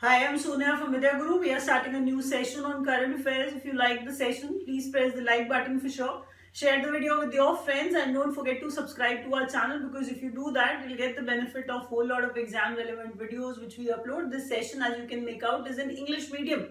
Hi, I'm Sonia from Vidya Guru. We are starting a new session on current affairs. If you like the session, please press the like button for sure. Share the video with your friends and don't forget to subscribe to our channel, because if you do that, you'll get the benefit of a whole lot of exam relevant videos which we upload. This session, as you can make out, is in English medium.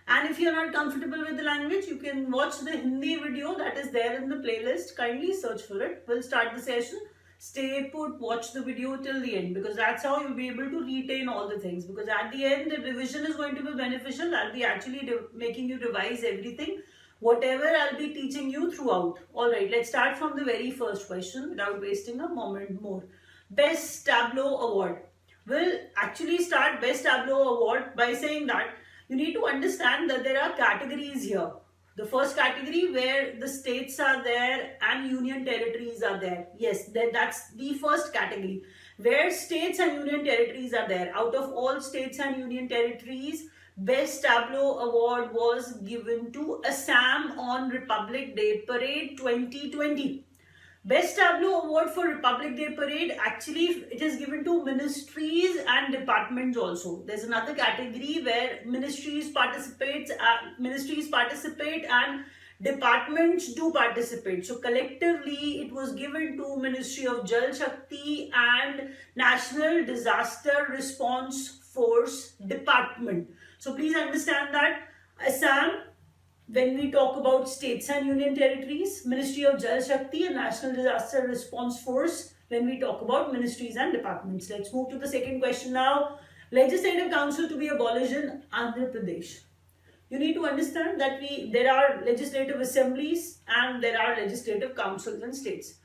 And if you're not comfortable with the language, you can watch the Hindi video that is there in the playlist. Kindly search for it. We'll start the session. Stay put, watch the video till the end, because that's how you'll be able to retain all the things, because at the end the revision is going to be beneficial. I'll be actually making you revise everything, whatever I'll be teaching you throughout. Alright, let's start from the very first question without wasting a moment more. Best Tableau Award. We'll actually start Best Tableau Award by saying that you need to understand that there are categories here. The first category where the states are there and union territories are there. Yes, that's the first category where states and union territories are there. Out of all states and union territories, Best Tableau Award was given to Assam on Republic Day Parade 2020. Best Tableau Award for Republic Day Parade, actually it is given to ministries and departments also. There's another category where ministries participate and departments do participate. So collectively it was given to Ministry of Jal Shakti and National Disaster Response Force Department. So please understand that Assam, when we talk about states and union territories, Ministry of Jal Shakti and National Disaster Response Force, when we talk about ministries and departments. Let's move to the second question now. Legislative Council to be abolished in Andhra Pradesh. You need to understand that there are legislative assemblies and there are legislative councils in states.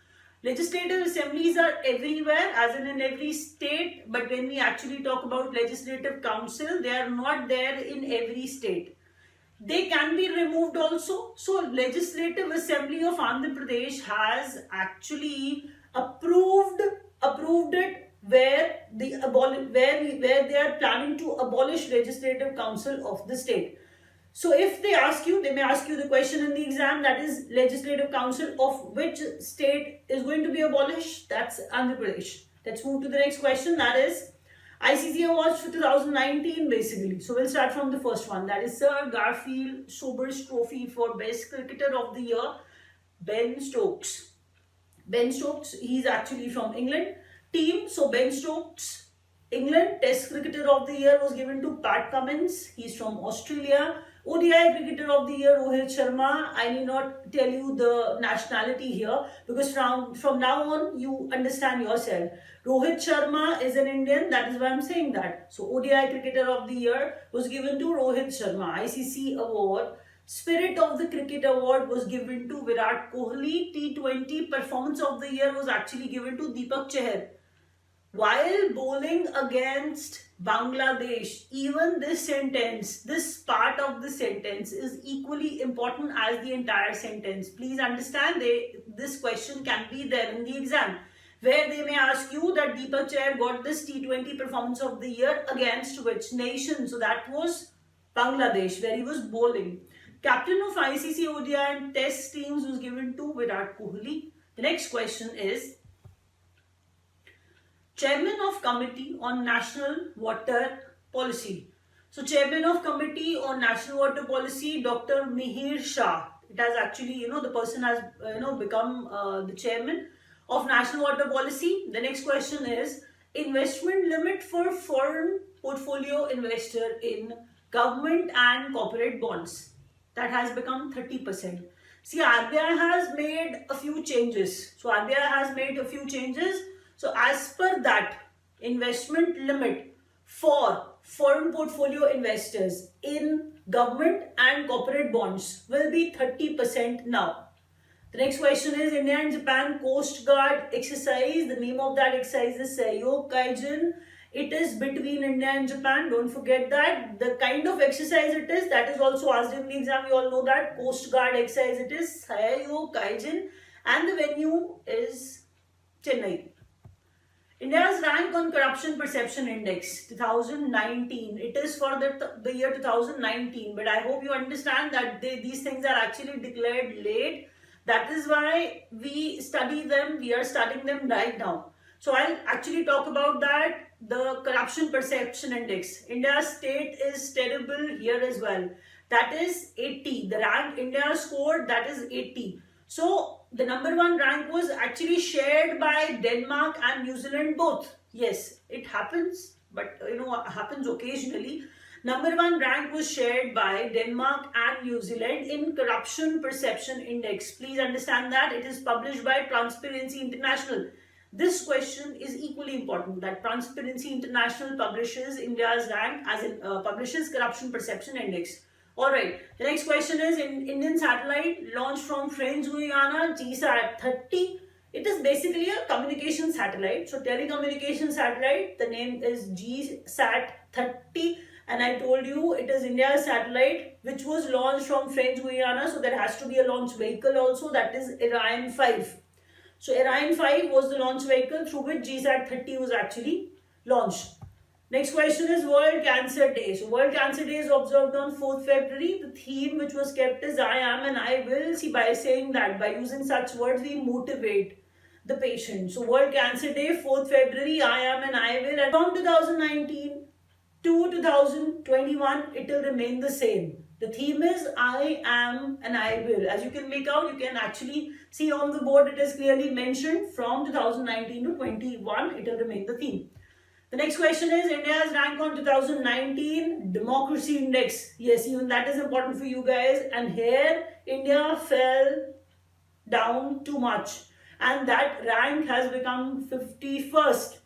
Legislative assemblies are everywhere, as in every state, but when we actually talk about legislative council, they are not there in every state. They can be removed also. So Legislative Assembly of Andhra Pradesh has actually approved it where they are planning to abolish Legislative Council of the state. So if they ask you, they may ask you the question in the exam, that is Legislative Council of which state is going to be abolished? That's Andhra Pradesh. Let's move to the next question, that is ICC Awards for 2019 basically. So we'll start from the first one, that is Sir Garfield Sobers Trophy for Best Cricketer of the Year, Ben Stokes. Ben Stokes, he's actually from England. Team, so Ben Stokes, England. Test Cricketer of the Year was given to Pat Cummins, he's from Australia. ODI Cricketer of the Year, Rohit Sharma. I need not tell you the nationality here, because from now on you understand yourself. Rohit Sharma is an Indian, that is why I'm saying that. So ODI Cricketer of the Year was given to Rohit Sharma. ICC Award, Spirit of the Cricket Award was given to Virat Kohli. T20 Performance of the Year was actually given to Deepak Chahar. While bowling against Bangladesh, even this part of the sentence is equally important as the entire sentence. Please understand, this question can be there in the exam, where they may ask you that Deepak Chahar got this T20 Performance of the Year against which nation? So that was Bangladesh, where he was bowling. Captain of ICC ODI and Test teams was given to Virat Kohli. The next question is Chairman of Committee on National Water Policy. So Chairman of Committee on National Water Policy, Dr. Mihir Shah. It has actually, the person has, become the Chairman of National Water Policy. The next question is investment limit for foreign portfolio investor in government and corporate bonds. That has become 30%. See, RBI has made a few changes. So as per that, investment limit for foreign portfolio investors in government and corporate bonds will be 30% now. The next question is India and Japan Coast Guard exercise. The name of that exercise is Seiyok Kaijin. It is between India and Japan. Don't forget that. The kind of exercise it is, that is also asked in the exam. You all know that. Coast Guard exercise it is Seiyok Kaijin, and the venue is Chennai. India's rank on Corruption Perception Index 2019. It is for the year 2019, but I hope you understand that these things are actually declared late. That is why we study them. We are studying them right now. So I'll actually talk about that. The corruption perception index. India's state is terrible here as well. That is 80. The rank India scored, that is 80. So the number one rank was actually shared by Denmark and New Zealand both. Yes, it happens, but happens occasionally. Number one rank was shared by Denmark and New Zealand in corruption perception index. Please understand that it is published by Transparency International. This question is equally important, that Transparency International publishes India's rank as in publishes corruption perception index. Alright, the next question is, in Indian satellite launched from French Guiana, GSAT 30. It is basically a communication satellite. So telecommunication satellite, the name is GSAT 30. And I told you it is India's satellite which was launched from French Guiana. So there has to be a launch vehicle also, that is Ariane 5. So Ariane 5 was the launch vehicle through which GSAT 30 was actually launched. Next question is World Cancer Day. So World Cancer Day is observed on 4th February. The theme which was kept is I am and I will. See, by saying that, by using such words, we motivate the patient. So World Cancer Day, 4th February, I am and I will. And from 2019 to 2021, it will remain the same. The theme is I am and I will. As you can make out, you can actually see on the board, it is clearly mentioned from 2019 to 21, it will remain the theme. The next question is India's rank on 2019 Democracy Index. Yes, even that is important for you guys. And here, India fell down too much. And that rank has become 51st.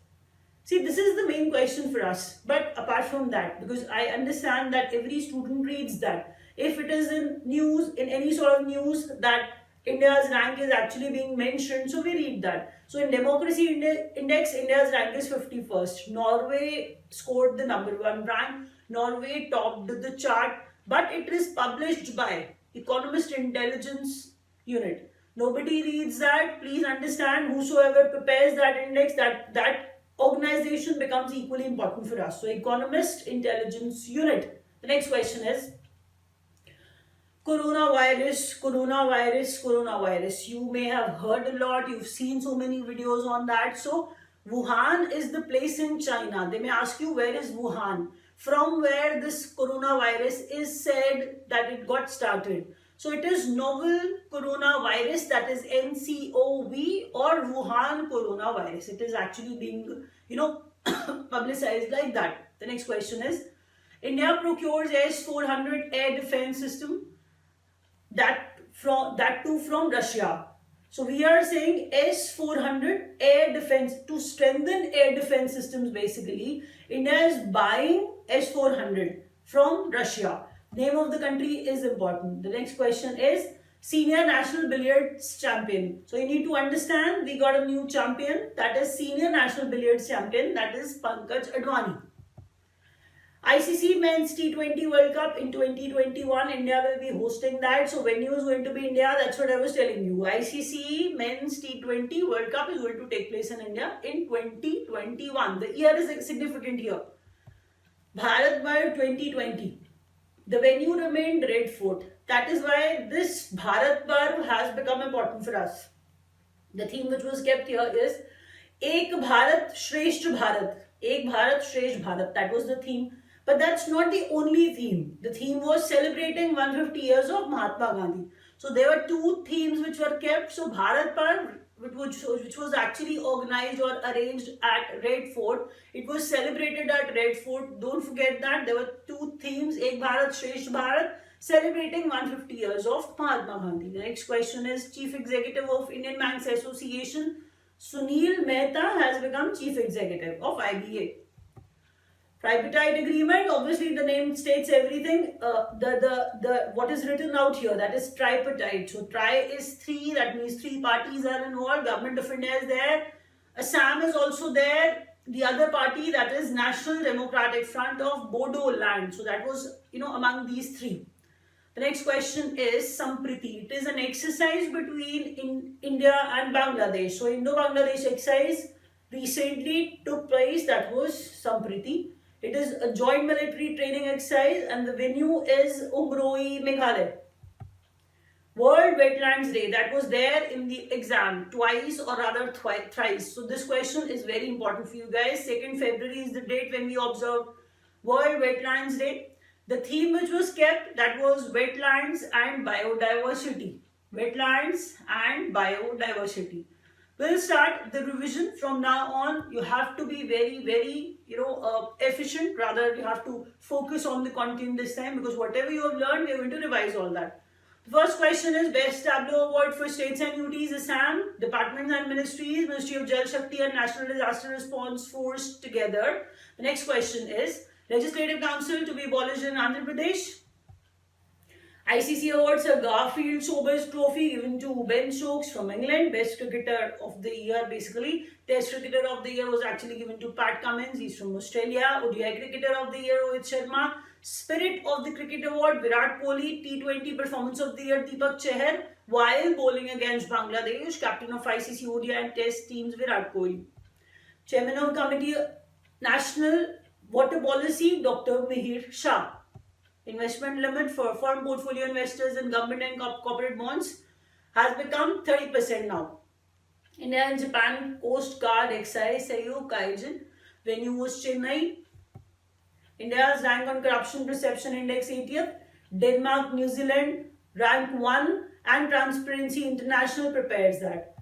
See, this is the main question for us. But apart from that, because I understand that every student reads that. If it is in news, in any sort of news, that India's rank is actually being mentioned, so we read that. So in Democracy Index, India's rank is 51st. Norway scored the number one rank. Norway topped the chart, but it is published by Economist Intelligence Unit. Nobody reads that. Please understand, whosoever prepares that index, that organization becomes equally important for us. So Economist Intelligence Unit. The next question is coronavirus, coronavirus, coronavirus. You may have heard a lot. You've seen so many videos on that. So Wuhan is the place in China. They may ask you, where is Wuhan? From where this coronavirus is said that it got started. So it is novel coronavirus, that is NCOV, or Wuhan coronavirus. It is actually being, publicized like that. The next question is, India procures S-400 air defense system, that too from Russia. So we are saying S-400 air defense, to strengthen air defense systems basically. India is buying S-400 from Russia. Name of the country is important. The next question is Senior National Billiards Champion. So you need to understand, we got a new champion, that is Senior National Billiards Champion, that is Pankaj Advani. ICC Men's T20 World Cup in 2021, India will be hosting that. So venue is going to be India, that's what I was telling you. ICC Men's T20 World Cup is going to take place in India in 2021. The year is a significant year. Bharat Parv 2020. The venue remained Red Fort. That is why this Bharat Parv has become important for us. The theme which was kept here is Ek Bharat Shresth Bharat. Ek Bharat Shresth Bharat. That was the theme. But that's not the only theme. The theme was celebrating 150 years of Mahatma Gandhi. So there were two themes which were kept. So Bharat Parv, which was actually organized or arranged at Red Fort. It was celebrated at Red Fort. Don't forget that. There were two themes, Ek Bharat, Shresth Bharat, celebrating 150 years of Mahatma Gandhi. The next question is Chief Executive of Indian Banks Association, Sunil Mehta, has become Chief Executive of IBA. Tripartite agreement, obviously the name states everything. What is written out here, that is tripartite. So tri is three, that means three parties are involved. Government of India is there. Assam is also there. The other party, that is National Democratic Front of Bodo Land. So that was, among these three. The next question is Sampriti. It is an exercise between India and Bangladesh. So Indo-Bangladesh exercise recently took place, that was Sampriti. It is a joint military training exercise and the venue is Umroi, Meghalaya. World Wetlands Day, that was there in the exam twice or rather thrice. So this question is very important for you guys. 2nd February is the date when we observe World Wetlands Day. The theme which was kept, that was wetlands and biodiversity. Wetlands and biodiversity. We'll start the revision from now on. You have to be very efficient. Rather, you have to focus on the content this time, because whatever you have learned, you're going to revise all that. The first question is Best Tableau Award for States and UTs, Assam, Departments and Ministries, Ministry of Jal Shakti and National Disaster Response Force together. The next question is Legislative Council to be abolished in Andhra Pradesh. ICC awards a Garfield Sobers Trophy given to Ben Stokes from England, Best Cricketer of the Year basically. Test Cricketer of the Year was actually given to Pat Cummins, he's from Australia. ODI Cricketer of the Year, Rohit Sharma. Spirit of the Cricket Award, Virat Kohli. T20 Performance of the Year, Deepak Chahar, while bowling against Bangladesh. Captain of ICC ODI and Test teams, Virat Kohli. Chairman of Committee National Water Policy, Dr. Mihir Shah. Investment limit for foreign portfolio investors in government and corporate bonds has become 30% now. India and Japan Coast Guard Exercise Saryuk Kaijin. Venue was Chennai. India's rank on Corruption Perception Index 80th. Denmark, New Zealand rank 1, and Transparency International prepares that.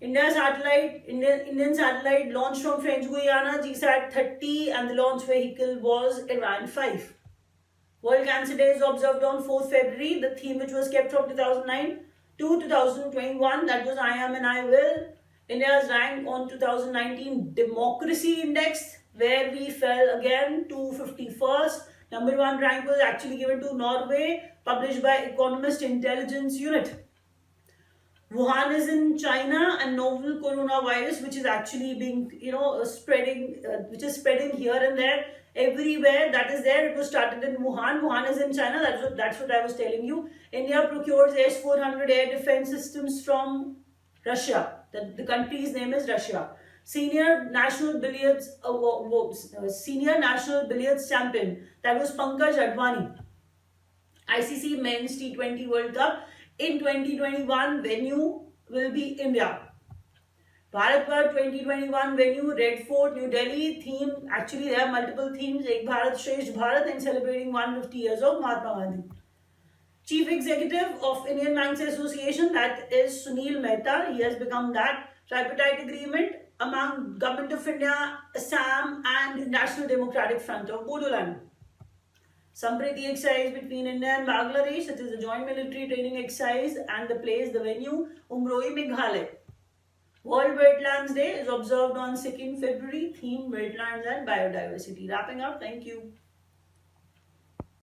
Indian satellite launched from French Guiana, GSAT 30, and the launch vehicle was Iran 5. World Cancer Day is observed on 4th February. The theme which was kept from 2009 to 2021, that was I Am and I Will. India's rank on 2019 Democracy Index, where we fell again to 51st. Number 1 rank was actually given to Norway, published by Economist Intelligence Unit. Wuhan is in China, and novel coronavirus, which is actually being, spreading, which is spreading here and there, everywhere. That is there. It was started in Wuhan. Wuhan is in China. That's what I was telling you. India procures S-400 air defense systems from Russia. The country's name is Russia. Senior national billiards champion, that was Pankaj Advani. ICC Men's T20 World Cup in 2021, venue will be India. Bharat Parv 2021 venue, Red Fort, New Delhi. Theme, actually there are multiple themes. Ek Bharat Shresth Bharat, and celebrating 150 years of Mahatma Gandhi. Chief Executive of Indian Banks Association, that is Sunil Mehta. He has become that. Tripartite agreement among Government of India, Assam and National Democratic Front of Bodoland. Sampriti exercise between India and Bangladesh, that is a joint military training exercise, and the place, the venue, Umroi, Meghalaya. World Wetlands Day is observed on 2nd February. Theme, wetlands and biodiversity. Wrapping up. Thank you.